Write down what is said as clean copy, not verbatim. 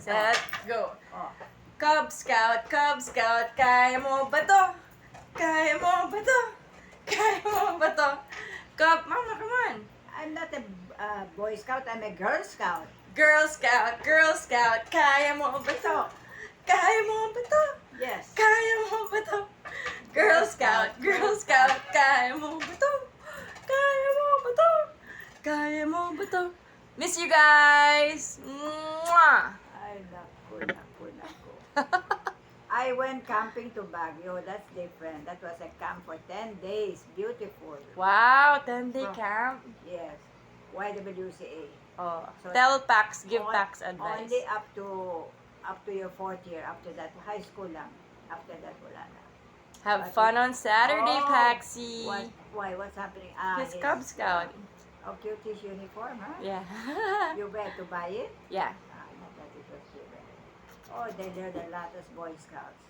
set, go. Oh. Cub Scout, kaya mo ba to? Kaya mo ba to? Kaya mo ba to? Cub, Mama, come on. I'm not a Boy Scout, I'm a Girl Scout. Girl Scout, kaya mo ba to? Kaya mo ba to? Yes. Kaya mo ba to? Girl Scout, kaya mo ba to? Kaya mo ba to? Kaya mo ba to? Miss you guys! Mwah! Ay, naku. I went camping to Baguio. That's different. That was a camp for 10 days. Beautiful. Wow, 10-day Oh. camp. Yes. YWCA. Oh, So, tell Pax, give On- Pax advice. Only up to your 4th year. After that, high school lang. After that, wala na. Have fun on Saturday, Oh, Paxi. Why? What's happening? His Cub Scout. Oh, cute his uniform, huh? Yeah. You went to buy it? Yeah. I thought it was given. Oh, they learned a lot as Boy Scouts.